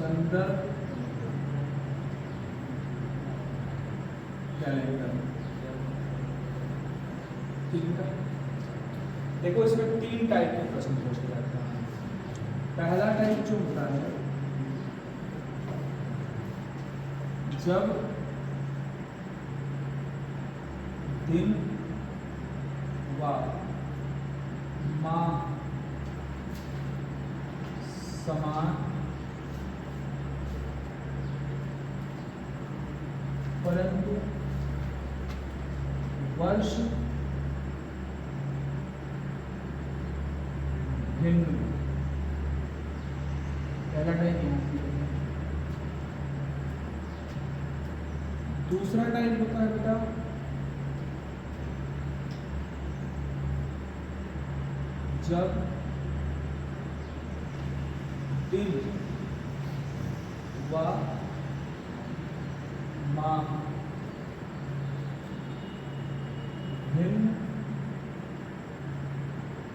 संदर्भ कैलेंडर। ठीक है, देखो इसमें 3 टाइप के प्रश्न पूछे जाते हैं। पहला टाइप जो होता है, जब दिन व माह समान परंतु वर्ष भिन्न। पहला टाइप यहाँ। दूसरा टाइप होता है बेटा जब दिन व माह भिन्न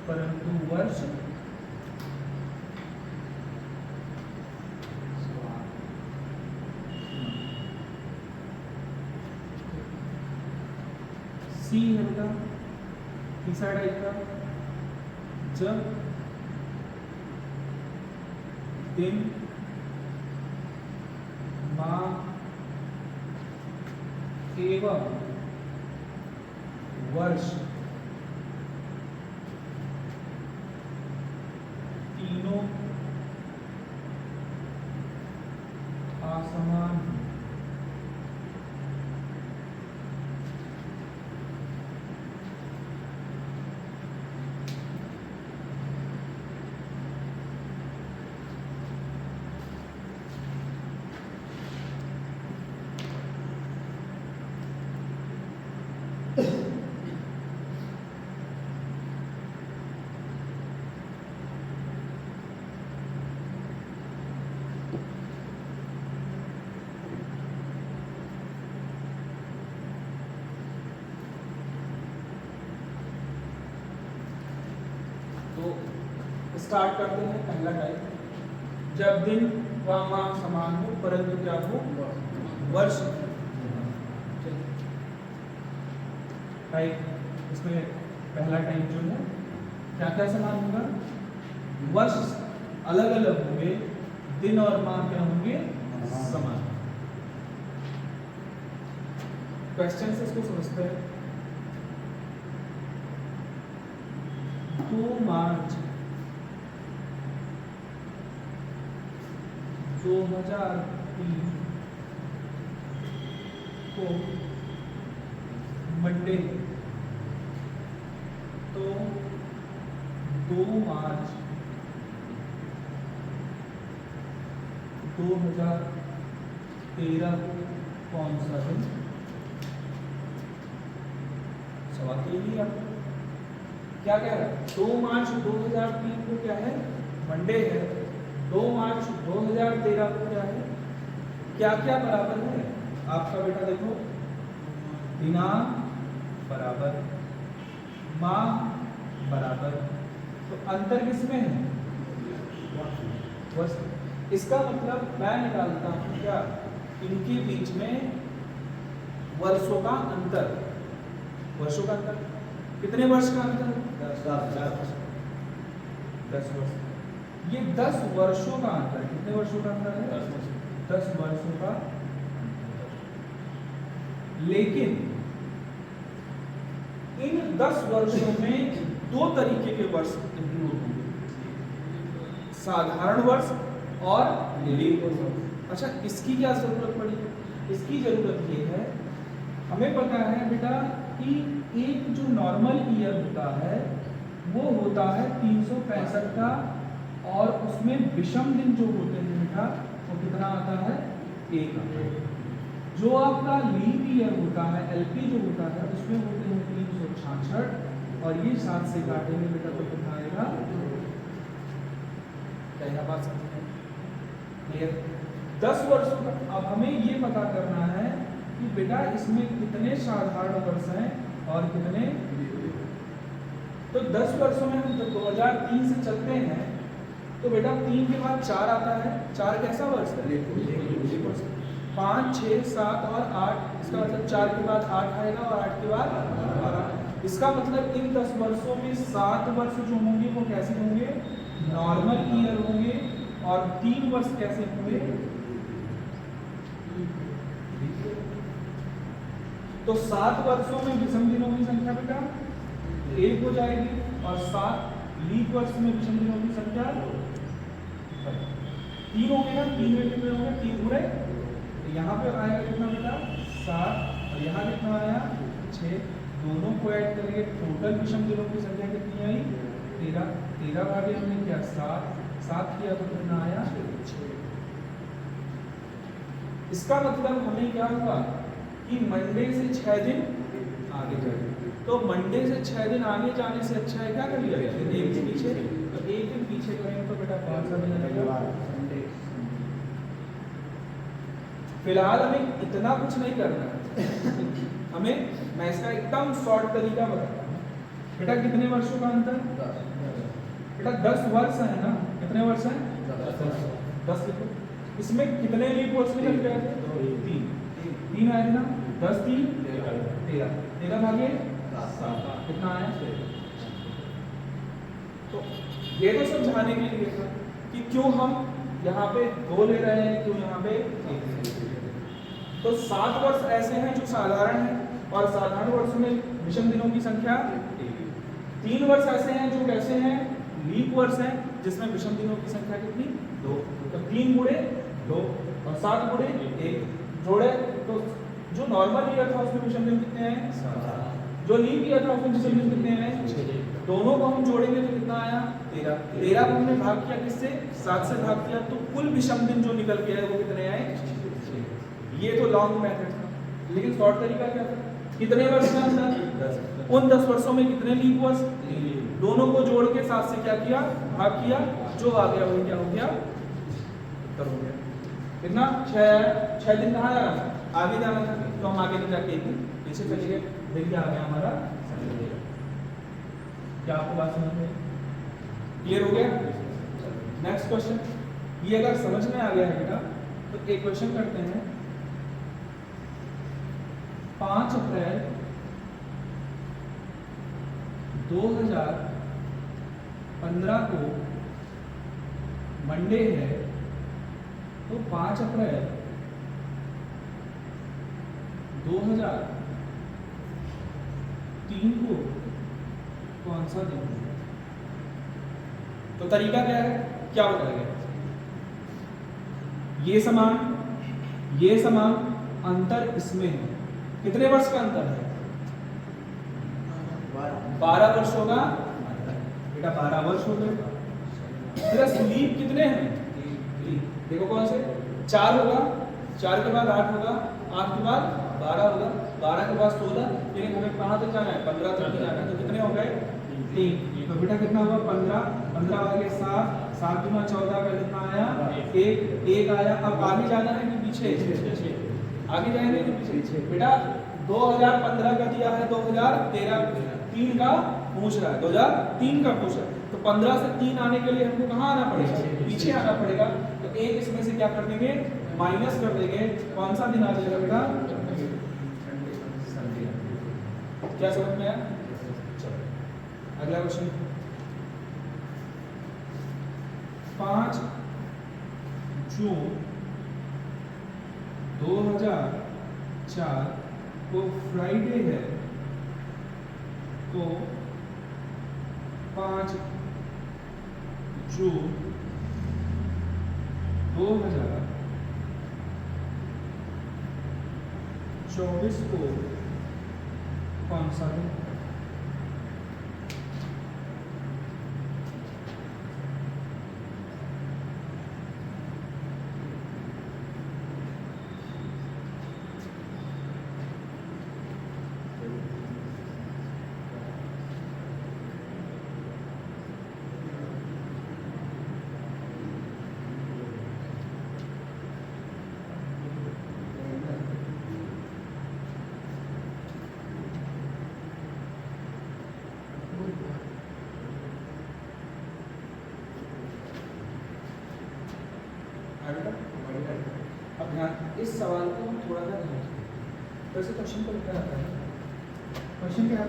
परंतु वर्ष सी है बेटा तीसरा टाइप का, जब दिन माह एवं वर्ष तीनों असमान हैं। स्टार्ट करते हैं पहला टाइप, जब दिन व माह समान हो परंतु क्या हो वर्ष। टाइप इसमें पहला टाइप जो है क्या क्या समान होगा, वर्ष अलग अलग होंगे, दिन और माह क्या होंगे समान। क्वेश्चन से इसको समझते हैं। 2 मार्च 2003 को मंडे, तो 2 मार्च 2013 को कौन सा दिन? सवाल तो यही है आपको क्या कह रहा है, 2 मार्च 2003 को क्या है मंडे है, 2 मार्च 2013 को क्या है, क्या क्या बराबर है आपका बेटा देखो, दिनांक बराबर, माह बराबर, तो अंतर किसमें है वर्ष। इसका मतलब मैं निकालता हूं क्या, इनके बीच में वर्षों का अंतर, वर्षों का अंतर कितने वर्ष का अंतर, 10 वर्ष। ये 10 वर्षों का अंतर, कितने वर्षों का अंतर है 10 वर्षों का। लेकिन इन 10 वर्षों में 2 तरीके के वर्ष इंक्लूड होंगे, साधारण वर्ष और लीप वर्ष। अच्छा, इसकी क्या जरूरत पड़ी, इसकी जरूरत ये है, हमें पता है बेटा कि एक जो नॉर्मल ईयर होता है वो होता है 365 का, और उसमें विषम दिन जो होते हैं बेटा वो कितना आता है 1 आता है। जो आपका लीप ईयर होता है एलपी जो होता है उसमें होते हैं 366, और ये 7 से काटेंगे बेटा तो कितना आएगा, क्या बात समझ क्लियर। 10 वर्षों का। अब हमें ये पता करना है कि बेटा इसमें कितने साधारण वर्ष हैं और कितने, तो 10 वर्षों में हम जब 2003 से चलते हैं तो बेटा 3 के बाद 4 आता है, 4 कैसा वर्ष है? 5, 6, 7 और 8, इसका मतलब 4 के बाद 8 आएगा और 8 के बाद 12। इसका मतलब इन 10 वर्षों में 7 वर्ष जो होंगे वो कैसे होंगे? नॉर्मल ईयर होंगे, और 3 वर्ष कैसे होंगे? तो 7 वर्षों में विषम दिनों की संख्या बेटा 1 हो जाएगी, और 7 लीप वर्ष में विषम दिनों की संख्या 3 हो गए ना, 3 में कितने हो गए? 3 पूरे। तो यहाँ पे आएगा कितना बेटा? 7, और यहाँ कितना आया? 6। दोनों को ऐड करेंगे, टोटल विषम दिनों की संख्या कितनी आई? 13। 13 भागे हमने क्या? 7 किया तो कितना आया? 6। इसका मतलब हमें क्या हुआ कि मंडे से 6 दिन आगे जाए। तो मंडे से 6 दिन आगे जाने से अच्छा है क्या कर लिया? एक दिन पीछे। तो एक दिन पीछे करेंगे तो बेटा 5 दिन लगेगा। फिलहाल हमें इतना कुछ नहीं करना है। मैं इसका एकदम शॉर्ट तरीका बताता हूँ। बेटा कितने वर्षों का अंतर? बेटा 10 वर्ष है ना? कितने वर्ष हैं? 10 लिखो। इसमें कितने लीप वर्ष निकल गए थे? 3 आए थे ना? 10 3 13। 13 भागे 7 कितना आया? तो ये तो समझाने के लिए था कि क्यों हम यहाँ पे 2 ले रहे हैं, क्यों यहाँ पे 1 ले रहे हैं। तो 7 वर्ष ऐसे हैं जो साधारण हैं, और साधारण वर्षों में विषम दिनों की संख्या 3 वर्ष ऐसे हैं जो कैसे हैं? लीप वर्ष हैं, जिसमें विषम दिनों की संख्या कितनी? 2। तो 3 गुणे 2 और 7 गुणे 1 जोड़े तो जो नॉर्मल ईयर था उसमें विषम दिन कितने हैं? 7। जो लीप ईयर था उसमें विषम दिन कितने हैं? 6। दोनों को हम जोड़ेंगे तो कितना आया? 13। 13 को हमने भाग किया किससे? 7 से भाग किया, तो कुल विषम दिन जो निकल के आए वो कितने आए? 6। ये तो लॉन्ग मेथड था, लेकिन शॉर्ट तरीका क्या था? कितने वर्ष का अंतर? उन 10 वर्षों में कितने लीप वर्ष? दोनों को जोड़ के 7 से क्या किया? भाग किया, जो आ गया वही क्या हो गया? उत्तर हो गया। कितना? 6 दिन कहाँ जाना था? आगे जाना था, तो हम आगे नहीं जाके पीछे चले गए। देखिए आ गया हमारा। क्या आपको बात समझ में क्लियर हो गया? Next question. ये अगर समझ में आ गया है बेटा तो एक क्वेश्चन करते हैं। 5 अप्रैल 2015 को मंडे है, तो 5 अप्रैल 2003 को कौन सा दिन है? तो तरीका क्या है? क्या बताया गया? ये समान अंतर इसमें है। कितने वर्ष का अंतर है? 12 वर्षों का अंतर। बेटा 12 वर्ष हो गए। प्लस लीप कितने हैं? 3। देखो कौन से? 4 होगा, 4 के बाद 8 होगा, 8 के बाद 12 होगा, 12 के बाद 16, लेकिन हमें कहाँ तक जाना है? 15 तक जाना है। तो कितने हो गए? 3। तो बेटा कितना हुआ? 15। 15 भागे 7, 7 गुना 14 का कितना आया? 1 आया। अब आगे जाना है कि पीछे? आगे जाएंगे कि पीछे? बेटा 2015 का दिया है, 2013 3 का पूछ रहा है, 2003 का पूछ रहा है। तो 15 से 3 आने के लिए हमको कहाँ आना पड़ेगा? पीछे आना पड़ेगा। तो 1 इसमें से क्या कर देंगे? माइनस कर देंगे। कौन सा दिन आ जाएगा बेटा? क्या समझ में आया? चलो अगला क्वेश्चन। 5 जून 2004 को फ्राइडे है, तो 5 जून 2024 को कौन सा दिन? है बेटा। अब ध्यान इस सवाल को हम थोड़ा सा ध्यान से वैसे क्वेश्चन को लिखा जाता है। क्वेश्चन क्या है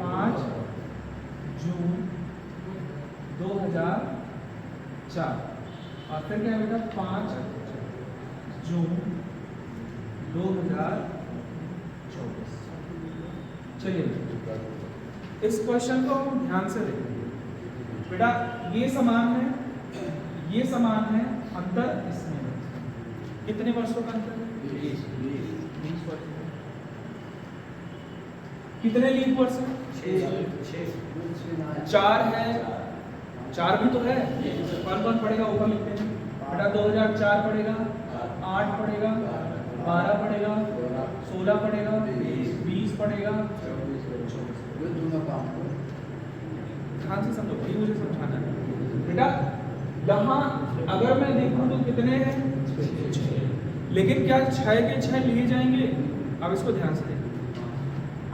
5 जून 2004 और फिर क्या है बेटा 5 जून 2024। चलिए इस क्वेश्चन को हम ध्यान से देखेंगे बेटा। ये समान है, ये समान है, अंतर इसमें कितने वर्षों का अंतर है? 20 वर्ष। कितने लीप वर्ष है? 4 है, 4 भी तो है। कौन कौन पढ़ेगा ऊपर लिखते हैं बेटा। 2004 पढ़ेगा, 8 पढ़ेगा, 12 पढ़ेगा, 16 पढ़ेगा, 20 पढ़ेगा, 24। ध्यान से समझो, ये मुझे समझाना है बेटा। यहाँ अगर मैं देखूं तो कितने हैं? 6। लेकिन क्या 6 के 6 लिए जाएंगे? अब इसको ध्यान से देखिए।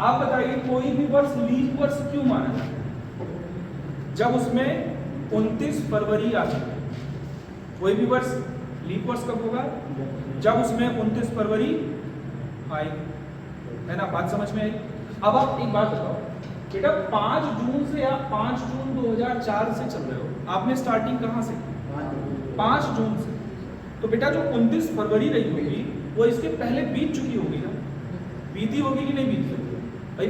आप बताइए कोई भी वर्ष लीप वर्ष क्यों माना जाता है? जब उसमें 29 फरवरी आ जाए। कोई भी वर्ष लीप वर्ष कब होगा? जब उसमें 29 फरवरी आएगी, है ना? बात समझ में आई? अब आप एक बात बताओ बेटा, 5 जून से या 5 जून 2004 से चल रहे हो, आपने स्टार्टिंग कहाँ से? 5 जून से। तो बेटा जो 29 फरवरी रही होगी वो इसके पहले बीत चुकी होगी ना? बीती होगी कि नहीं बीती होगी भाई?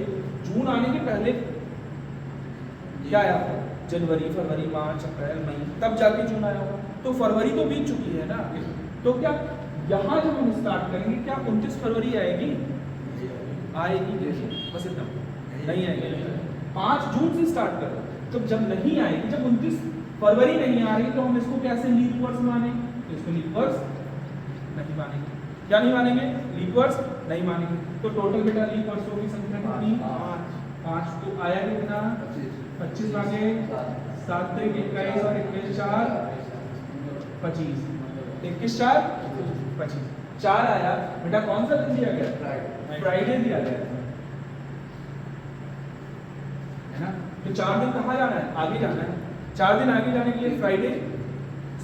जून आने के पहले क्या आया था? जनवरी, फरवरी, मार्च, अप्रैल, मई, तब जाके जून आया होगा। तो फरवरी तो बीत चुकी है ना। तो क्या यहाँ जब हम स्टार्ट करेंगे क्या 29 फरवरी आएगी? आएगी बस इतना, नहीं आएगी। 5 जून से स्टार्ट करो, तो जब नहीं आएगी, जब 29 फरवरी नहीं आ रही तो हम इसको कैसे लीप वर्ष मानेंगे? तो इसको लीप वर्ष नहीं मानेंगे। क्या नहीं मानेंगे? लीप वर्ष नहीं मानेंगे। तो टोटल बेटा लीप वर्षों की संख्या कितनी? 5। तो आया कितना? 25 भागे 7 × 21 और 21 4 25, 21 4 25, 4 आया बेटा। कौन सा दिन दिया गया? फ्राइडे दिया गया है ना। तो 4 दिन कहाँ जाना है? आगे जाना है। 4 दिन आगे जाने के लिए Friday,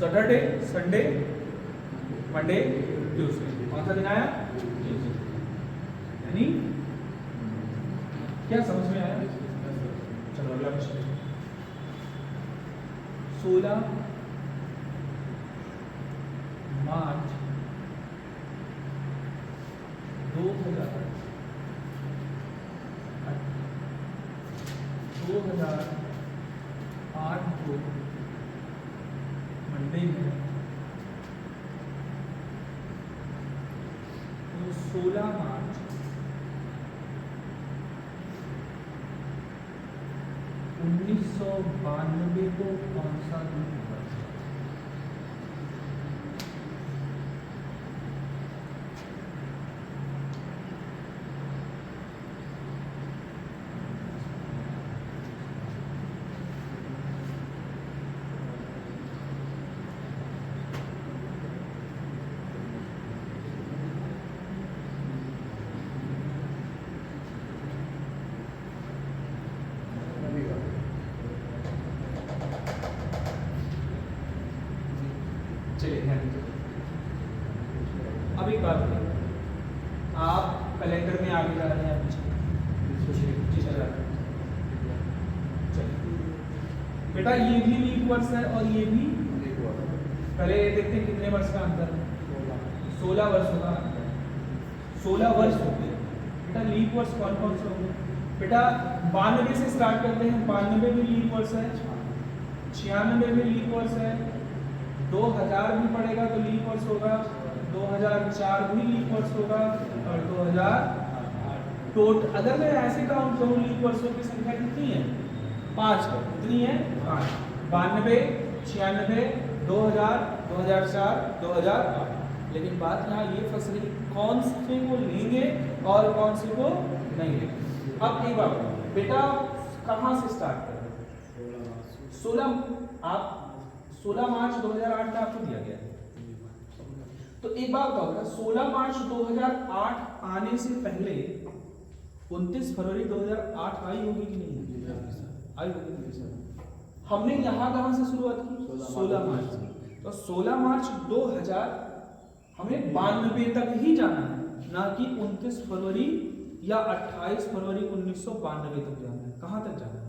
Saturday, Sunday, Monday, Tuesday. कौन सा दिन आया? यानी क्या समझ में आया? चलो अगला क्वेश्चन। 16 मार्च 2008 को मंडे में, तो 16 मार्च 1992 को कौन सा दिन होगा? अब एक बात है, आप कैलेंडर में आगे जा रहे हैं बेटा। ये भी लीप वर्ष है और ये भी। पहले देखते हैं कितने वर्ष का अंतर है। 16 वर्षों का अंतर। 16 वर्ष हो गए बेटा। लीप वर्ष कौन कौन से होंगे बेटा? 92 से स्टार्ट करते हैं। 92 में लीप वर्ष है, 96 में लीप वर्ष है, 2000 भी पड़ेगा तो लीप वर्ष होगा, 2004 भी लीप वर्ष होगा और 2008। अगर मैं ऐसे काउंट करूँ लीप वर्षों की संख्या कितनी है? 5 है। कितनी है? 5। 92, 96, 2000, 2004, 2008। लेकिन बात यहाँ ये फंस रही, कौन से को लेंगे और कौन से को नहीं लेंगे। अब एक बात बेटा, कहाँ से स्टार्ट करें? 16 मार्च 2008 का आपको दिया गया है। तो एक बात बताओ, 16 मार्च 2008 आने से पहले 29 फरवरी 2008 आई होगी कि नहीं? आई होगी। हमने यहाँ कहाँ से शुरुआत की? 16 मार्च से। तो 16 मार्च 2000 हमें 92 तक ही जाना है, ना कि 29 फरवरी या 28 फरवरी 1992 तक जाना है। कहां तक जाना है?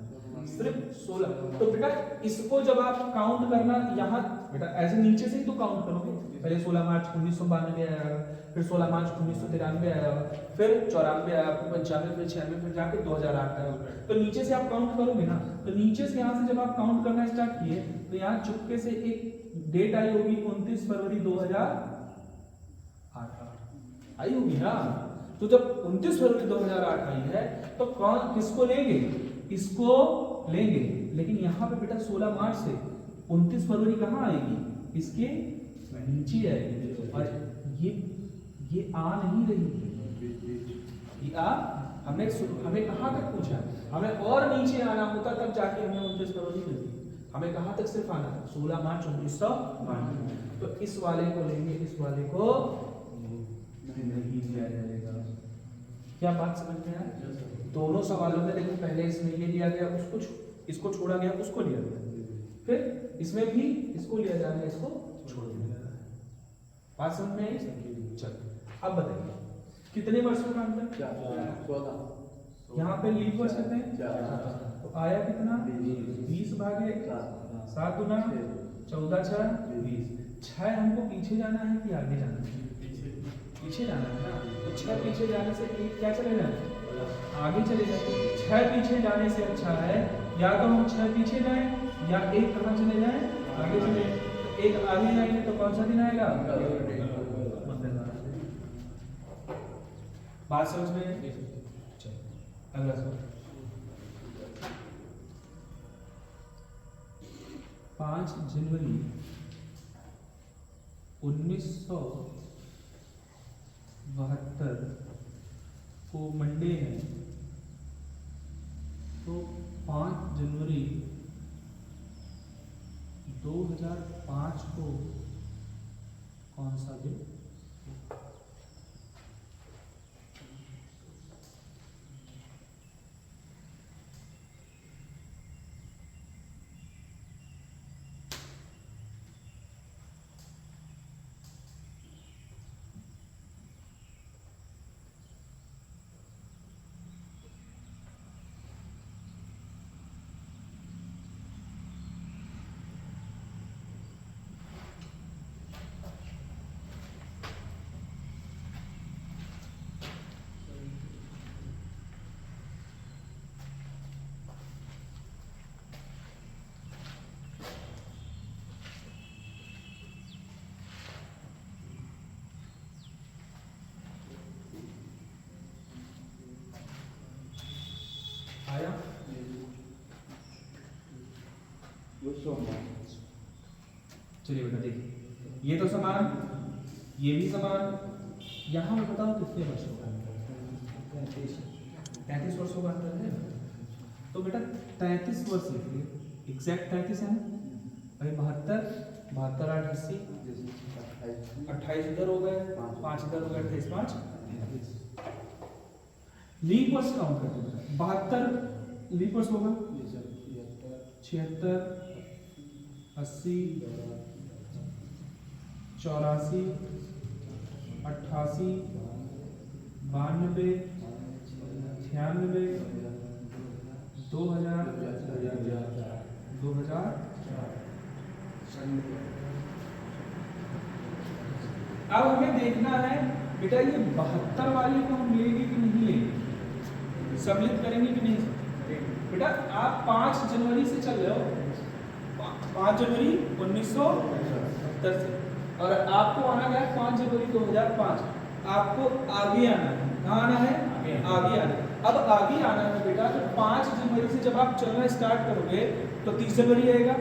सिर्फ 16। तो बेटा इसको जब आप काउंट करना यहाँ बेटा ऐसे नीचे से ही तो काउंट करोगे। पहले 16 मार्च 1992 आया, फिर 16 मार्च 1993 आया, फिर 94 आया, फिर 95, फिर 96, फिर जाके 2008 आया। तो नीचे से आप काउंट करोगे ना, तो नीचे से यहाँ से जब आप काउंट करना स्टार्ट किए तो यहाँ चुपके से एक डेट आई होगी 29 फरवरी 2008 आई होगी ना। तो जब 29 फरवरी 2008 आई है तो कौन किसको लेंगे? इसको लेंगे। लेकिन यहाँ पे बेटा 16 मार्च से 29 फरवरी कहाँ आएगी? इसके नीचे आएगी। और ये आ नहीं रही, ये आ हमें कहाँ तक पूछा? हमें और नीचे आना होता तब जाके हमें 29 फरवरी मिलती। हमें कहाँ तक सिर्फ आना था? 16 मार्च 1992। तो इस वाले को लेंगे, इस वाले को नहीं लिया जाएगा। क्या बात समझ में आया? दोनों सवालों में देखो, पहले इसमें ये लिया गया, उसको इसको छोड़ा गया, उसको लिया गया, फिर इसमें भी इसको लिया जा रहा है, इसको छोड़ दिया जा रहा है। बात समझ में आई? चलो अब बताइए कितने वर्षों का अंतर? 16। यहाँ पे लीप वर्ष कहते हैं, तो आया कितना? 20 भागे 7 गुना 14 6 20। 6 हमको पीछे जाना है कि आगे जाना है? पीछे जाना है ना। तो 6 पीछे जाने से एक क्या चलेगा? आगे चले जाए। 6 पीछे जाने से अच्छा है या तो हम 6 पीछे जाएं या एक कहाँ चले जाएं? आगे चले। तो एक आगे जाएंगे तो कौन सा दिन आएगा? बात समझ में? चलो अगला सवाल। 5 जनवरी 1972 को मंडे है, तो 5 जनवरी 2005 को कौन सा दिन? आया? चलिए बेटा देखिए, ये तो समान, ये भी समान। यहाँ मैं बताऊँ कितने वर्षों का? 33 वर्षों का अंतर है। तो बेटा 33 वर्ष लिखिए, एग्जैक्ट 33 है भाई। 72 72 8 80, 28 इधर हो गए, 5 इधर हो गए, 28 5 लीप वर्ष काउंट करते हैं। 72 लीप वर्ष होगा, 76 80 84 88 92 96 2000 अब हमें देखना है बेटा ये 72 वाले को हम लेंगे कि नहीं लेंगे, सम्मिलित करेंगे कि नहीं। बेटा आप 5 जनवरी से चल रहे हो, 5 जनवरी 1970 से, और आपको आना है 5 जनवरी 2005। आपको आगे आना है, कहाँ आना है? आगे आना है। अब आगे आना है बेटा, तो 5 जनवरी से जब आप चलना स्टार्ट करोगे तो 30 जनवरी आएगा,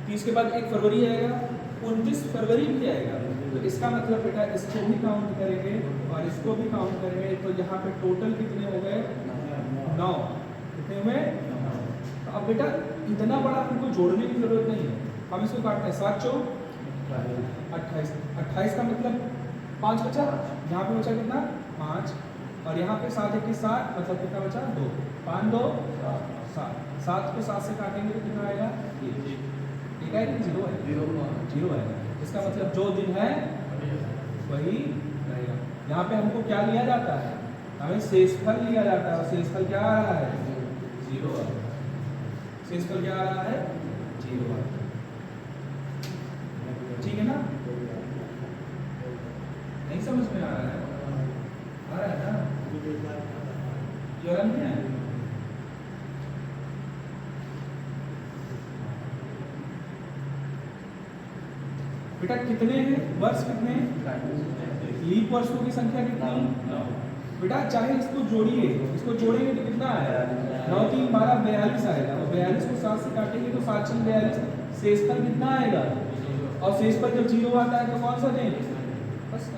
30 के बाद 1 फरवरी आएगा, 29 फरवरी भी आएगा। तो इसका मतलब बेटा इसको भी काउंट करेंगे और इसको भी काउंट करेंगे, तो यहाँ पे टोटल कितने हो गए? 9। कितने हुए? तो अब बेटा इतना बड़ा हमको जोड़ने की जरूरत नहीं है, हम इसको काटते हैं। 7 चौ 28, 28 का मतलब 5 बचा, यहाँ पे बचा कितना? 5, और यहाँ पे 7 1 7, मतलब कितना बचा? 2, 5 2 7, 7 को 7 से काटेंगे तो कितना आएगा? 1 एक है कि जीरो है? जीरो है। इसका मतलब जो दिन है वही रहेगा। यहाँ पे हमको क्या लिया जाता है? हमें शेषफल लिया जाता है, और शेषफल क्या आ रहा है? जीरो आ रहा है। शेषफल क्या आ रहा है? जीरो आ रहा है। ठीक है ना? नहीं समझ में आ रहा है? आ रहा है ना? क्लियर नहीं है? बेटा कितने हैं वर्ष? कितने लीप वर्षों की संख्या कितनी? बेटा चाहे इसको जोड़िए, इसको जोड़ेंगे तो कितना आएगा? 9 3 12 42 आएगा, और 42 को 7 से काटेंगे तो 7 6 42। शेषफल कितना आएगा? और शेषफल जब जीरो आता है तो कौन सा दिन? बस